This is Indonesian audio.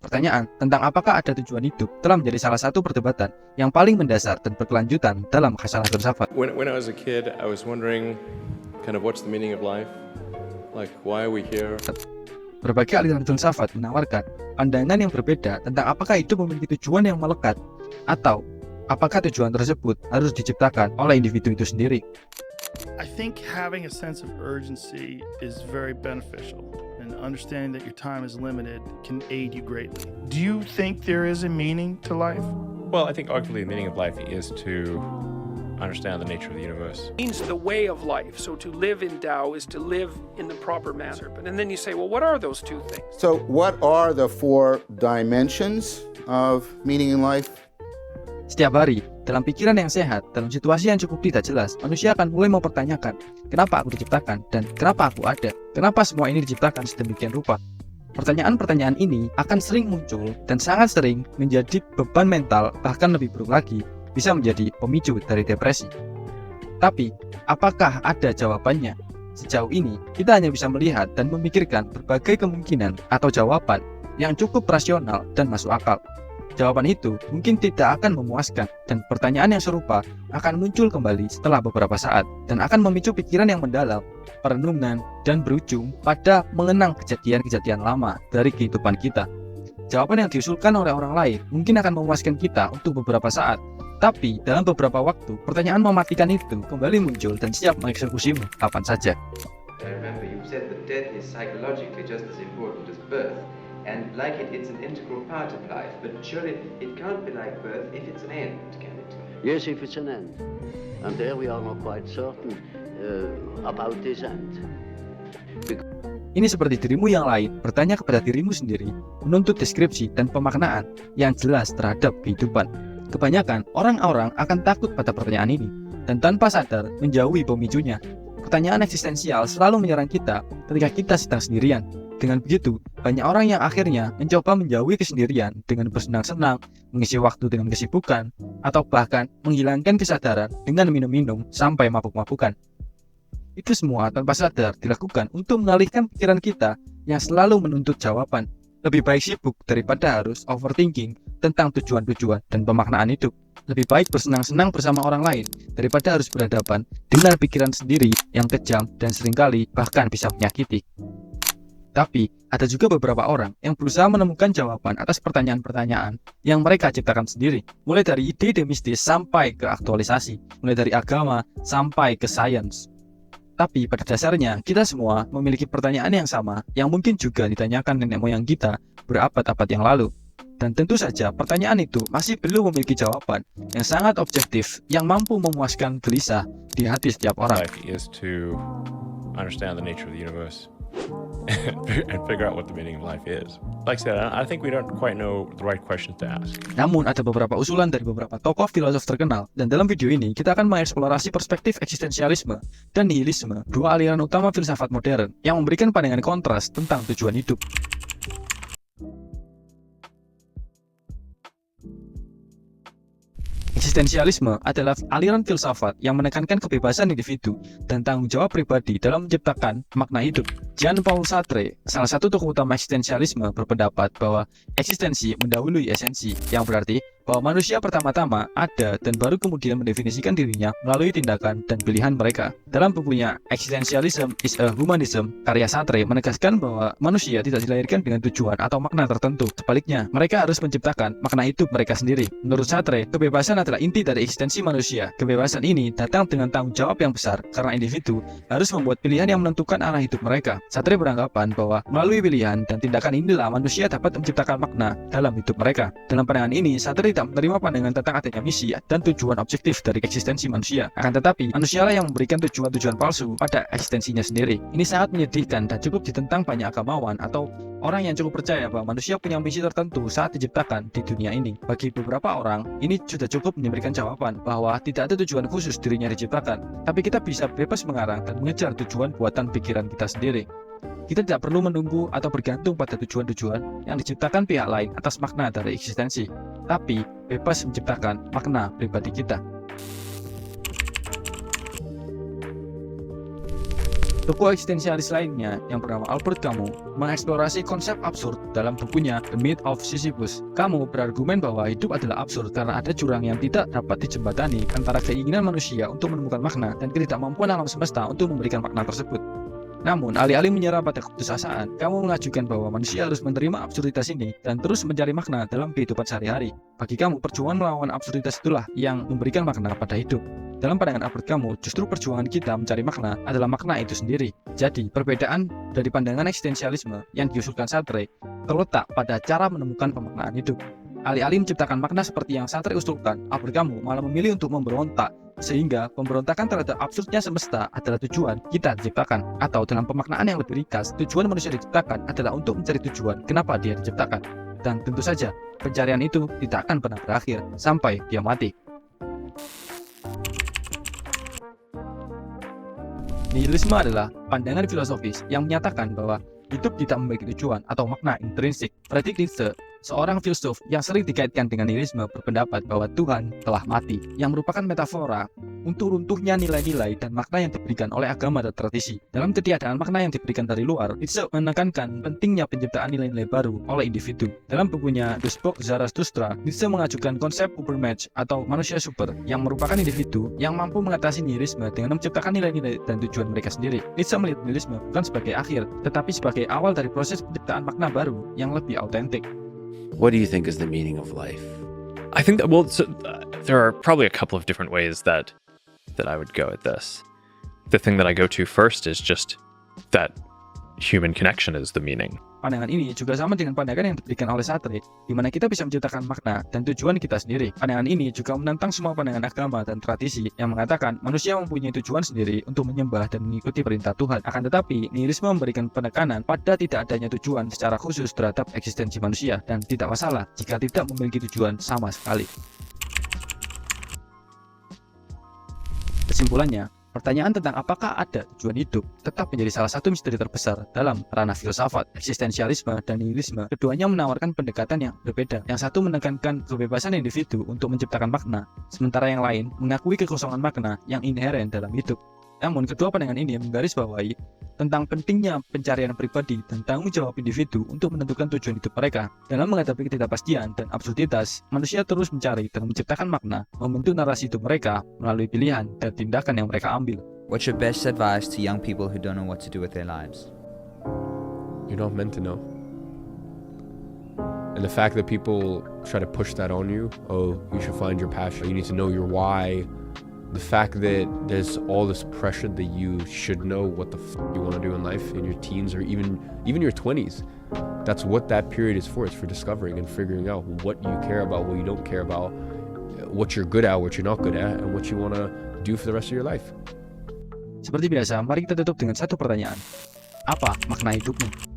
Pertanyaan tentang apakah ada tujuan hidup telah menjadi salah satu perdebatan yang paling mendasar dan berkelanjutan dalam khasanah filsafat. When I was a kid, I was wondering kind of what's the meaning of life? Like, why are we here? Berbagai aliran filsafat menawarkan pandangan yang berbeda tentang apakah hidup memiliki tujuan yang melekat atau apakah tujuan tersebut harus diciptakan oleh individu itu sendiri. I think having a sense of urgency is very beneficial, and understanding that your time is limited can aid you greatly. Do you think there is a meaning to life? Well, I think ultimately the meaning of life is to understand the nature of the universe. It means the way of life. So to live in Tao is to live in the proper manner. And then you say, well, what are those two things? So what are the 4 dimensions of meaning in life? Setiap hari, dalam pikiran yang sehat, dalam situasi yang cukup tidak jelas, manusia akan mulai mempertanyakan, kenapa aku diciptakan dan kenapa aku ada? Kenapa semua ini diciptakan sedemikian rupa? Pertanyaan-pertanyaan ini akan sering muncul dan sangat sering menjadi beban mental, bahkan lebih buruk lagi, bisa menjadi pemicu dari depresi. Tapi, apakah ada jawabannya? Sejauh ini, kita hanya bisa melihat dan memikirkan berbagai kemungkinan atau jawaban yang cukup rasional dan masuk akal. Jawaban itu mungkin tidak akan memuaskan, dan pertanyaan yang serupa akan muncul kembali setelah beberapa saat dan akan memicu pikiran yang mendalam, perenungan, dan berujung pada mengenang kejadian-kejadian lama dari kehidupan kita. Jawaban yang diusulkan oleh orang lain mungkin akan memuaskan kita untuk beberapa saat, tapi dalam beberapa waktu, pertanyaan mematikan itu kembali muncul dan siap mengeksekusimu kapan saja. I remember you said that death is psychologically just as important as birth. And like it's an integral part of life, but surely it can't be like birth if it's an end, can it? Yes, if it's an end. And there we are not quite certain about this end. Ini seperti dirimu yang lain bertanya kepada dirimu sendiri, menuntut deskripsi dan pemaknaan yang jelas terhadap kehidupan. Kebanyakan orang-orang akan takut pada pertanyaan ini, dan tanpa sadar menjauhi pemicunya. Pertanyaan eksistensial selalu menyerang kita ketika kita sedang sendirian. Dengan begitu, banyak orang yang akhirnya mencoba menjauhi kesendirian dengan bersenang-senang, mengisi waktu dengan kesibukan, atau bahkan menghilangkan kesadaran dengan minum-minum sampai mabuk-mabukan. Itu semua tanpa sadar dilakukan untuk mengalihkan pikiran kita yang selalu menuntut jawaban. Lebih baik sibuk daripada harus overthinking tentang tujuan-tujuan dan pemaknaan hidup. Lebih baik bersenang-senang bersama orang lain daripada harus berhadapan dengan pikiran sendiri yang kejam dan seringkali bahkan bisa menyakiti. Tapi, ada juga beberapa orang yang berusaha menemukan jawaban atas pertanyaan-pertanyaan yang mereka ciptakan sendiri. Mulai dari ide-ide mistis sampai ke aktualisasi, mulai dari agama sampai ke sains. Tapi pada dasarnya, kita semua memiliki pertanyaan yang sama yang mungkin juga ditanyakan nenek moyang kita berabad-abad yang lalu. Dan tentu saja pertanyaan itu masih belum memiliki jawaban yang sangat objektif yang mampu memuaskan gelisah di hati setiap orang. Life is to understand the nature of the universe. And figure out what the meaning of life is. Like I said, I think we don't quite know the right questions to ask. Namun ada beberapa usulan dari beberapa tokoh filosof terkenal, dan dalam video ini kita akan mengeksplorasi perspektif eksistensialisme dan nihilisme, dua aliran utama filsafat modern yang memberikan pandangan kontras tentang tujuan hidup. Eksistensialisme adalah aliran filsafat yang menekankan kebebasan individu dan tanggung jawab pribadi dalam menciptakan makna hidup. Jean-Paul Sartre, salah satu tokoh utama eksistensialisme, berpendapat bahwa eksistensi mendahului esensi, yang berarti bahwa manusia pertama-tama ada dan baru kemudian mendefinisikan dirinya melalui tindakan dan pilihan mereka. Dalam bukunya Existentialism is a Humanism, karya Sartre menegaskan bahwa manusia tidak dilahirkan dengan tujuan atau makna tertentu. Sebaliknya, mereka harus menciptakan makna hidup mereka sendiri. Menurut Sartre, kebebasan adalah inti dari eksistensi manusia. Kebebasan ini datang dengan tanggung jawab yang besar karena individu harus membuat pilihan yang menentukan arah hidup mereka. Sartre beranggapan bahwa melalui pilihan dan tindakan inilah manusia dapat menciptakan makna dalam hidup mereka. Dalam pandangan ini, Sartre tidak menerima pandangan tentang adanya misi dan tujuan objektif dari eksistensi manusia. Akan tetapi, manusialah yang memberikan tujuan-tujuan palsu pada eksistensinya sendiri. Ini sangat menyedihkan dan cukup ditentang banyak agamawan atau orang yang cukup percaya bahwa manusia punya misi tertentu saat diciptakan di dunia ini. Bagi beberapa orang, ini sudah cukup memberikan jawaban bahwa tidak ada tujuan khusus dirinya diciptakan, tapi kita bisa bebas mengarang dan mengejar tujuan buatan pikiran kita sendiri. Kita tidak perlu menunggu atau bergantung pada tujuan-tujuan yang diciptakan pihak lain atas makna dari eksistensi, tapi bebas menciptakan makna pribadi kita. Tokoh eksistensialis lainnya yang bernama Albert Camus mengeksplorasi konsep absurd dalam bukunya The Myth of Sisyphus. Camus berargumen bahwa hidup adalah absurd karena ada jurang yang tidak dapat dijembatani antara keinginan manusia untuk menemukan makna dan ketidakmampuan alam semesta untuk memberikan makna tersebut. Namun, alih-alih menyerah pada keputusasaan, kamu mengajukan bahwa manusia harus menerima absurditas ini dan terus mencari makna dalam kehidupan sehari-hari. Bagi kamu, perjuangan melawan absurditas itulah yang memberikan makna pada hidup. Dalam pandangan Albert Camus, justru perjuangan kita mencari makna adalah makna itu sendiri. Jadi, perbedaan dari pandangan eksistensialisme yang diusulkan Sartre terletak pada cara menemukan pemaknaan hidup. Alih-alih menciptakan makna seperti yang Sartre usulkan, Albert Camus malah memilih untuk memberontak, sehingga pemberontakan terhadap absurdnya semesta adalah tujuan kita diciptakan. Atau dalam pemaknaan yang lebih ringkas, tujuan manusia diciptakan adalah untuk mencari tujuan kenapa dia diciptakan. Dan tentu saja, pencarian itu tidak akan pernah berakhir sampai dia mati. Nihilisme adalah pandangan filosofis yang menyatakan bahwa hidup tidak memiliki tujuan atau makna intrinsik. Friedrich Nietzsche, seorang filsuf yang sering dikaitkan dengan nihilisme, berpendapat bahwa Tuhan telah mati, yang merupakan metafora untuk runtuhnya nilai-nilai dan makna yang diberikan oleh agama dan tradisi. Dalam ketiadaan makna yang diberikan dari luar, Nietzsche menekankan pentingnya penciptaan nilai-nilai baru oleh individu. Dalam bukunya The Spook Zarathustra, Nietzsche mengajukan konsep Übermensch atau manusia super, yang merupakan individu yang mampu mengatasi nihilisme dengan menciptakan nilai-nilai dan tujuan mereka sendiri. Nietzsche melihat nihilisme bukan sebagai akhir, tetapi sebagai awal dari proses penciptaan makna baru yang lebih autentik. What do you think is the meaning of life? I think that, there are probably a couple of different ways that I would go at this. The thing that I go to first is just that human connection is the meaning. Pandangan ini juga sama dengan pandangan yang diberikan oleh Sartre, di mana kita bisa menciptakan makna dan tujuan kita sendiri. Pandangan ini juga menentang semua pandangan agama dan tradisi yang mengatakan manusia mempunyai tujuan sendiri untuk menyembah dan mengikuti perintah Tuhan. Akan tetapi, nihilisme memberikan penekanan pada tidak adanya tujuan secara khusus terhadap eksistensi manusia, dan tidak masalah jika tidak memiliki tujuan sama sekali. Kesimpulannya, pertanyaan tentang apakah ada tujuan hidup tetap menjadi salah satu misteri terbesar dalam ranah filsafat, eksistensialisme, dan nihilisme. Keduanya menawarkan pendekatan yang berbeda. Yang satu menekankan kebebasan individu untuk menciptakan makna, sementara yang lain mengakui kekosongan makna yang inheren dalam hidup. Namun, kedua pandangan ini menggarisbawahi tentang pentingnya pencarian pribadi dan tanggung jawab individu untuk menentukan tujuan hidup mereka. Dalam menghadapi ketidakpastian dan absurditas, manusia terus mencari dan menciptakan makna, membentuk narasi hidup mereka melalui pilihan dan tindakan yang mereka ambil. What's your best advice to young people who don't know what to do with their lives? You're not meant to know. And the fact that people try to push that on you, oh, you should find your passion, you need to know your why. The fact that there's all this pressure that you should know what the you want to do in life in your teens or even your 20s. That's what that period is for. It's for discovering and figuring out what you care about, what you don't care about, what you're good at, what you're not good at, and what you want to do for the rest of your life. Seperti biasa, mari kita tutup dengan satu pertanyaan. Apa makna hidupmu?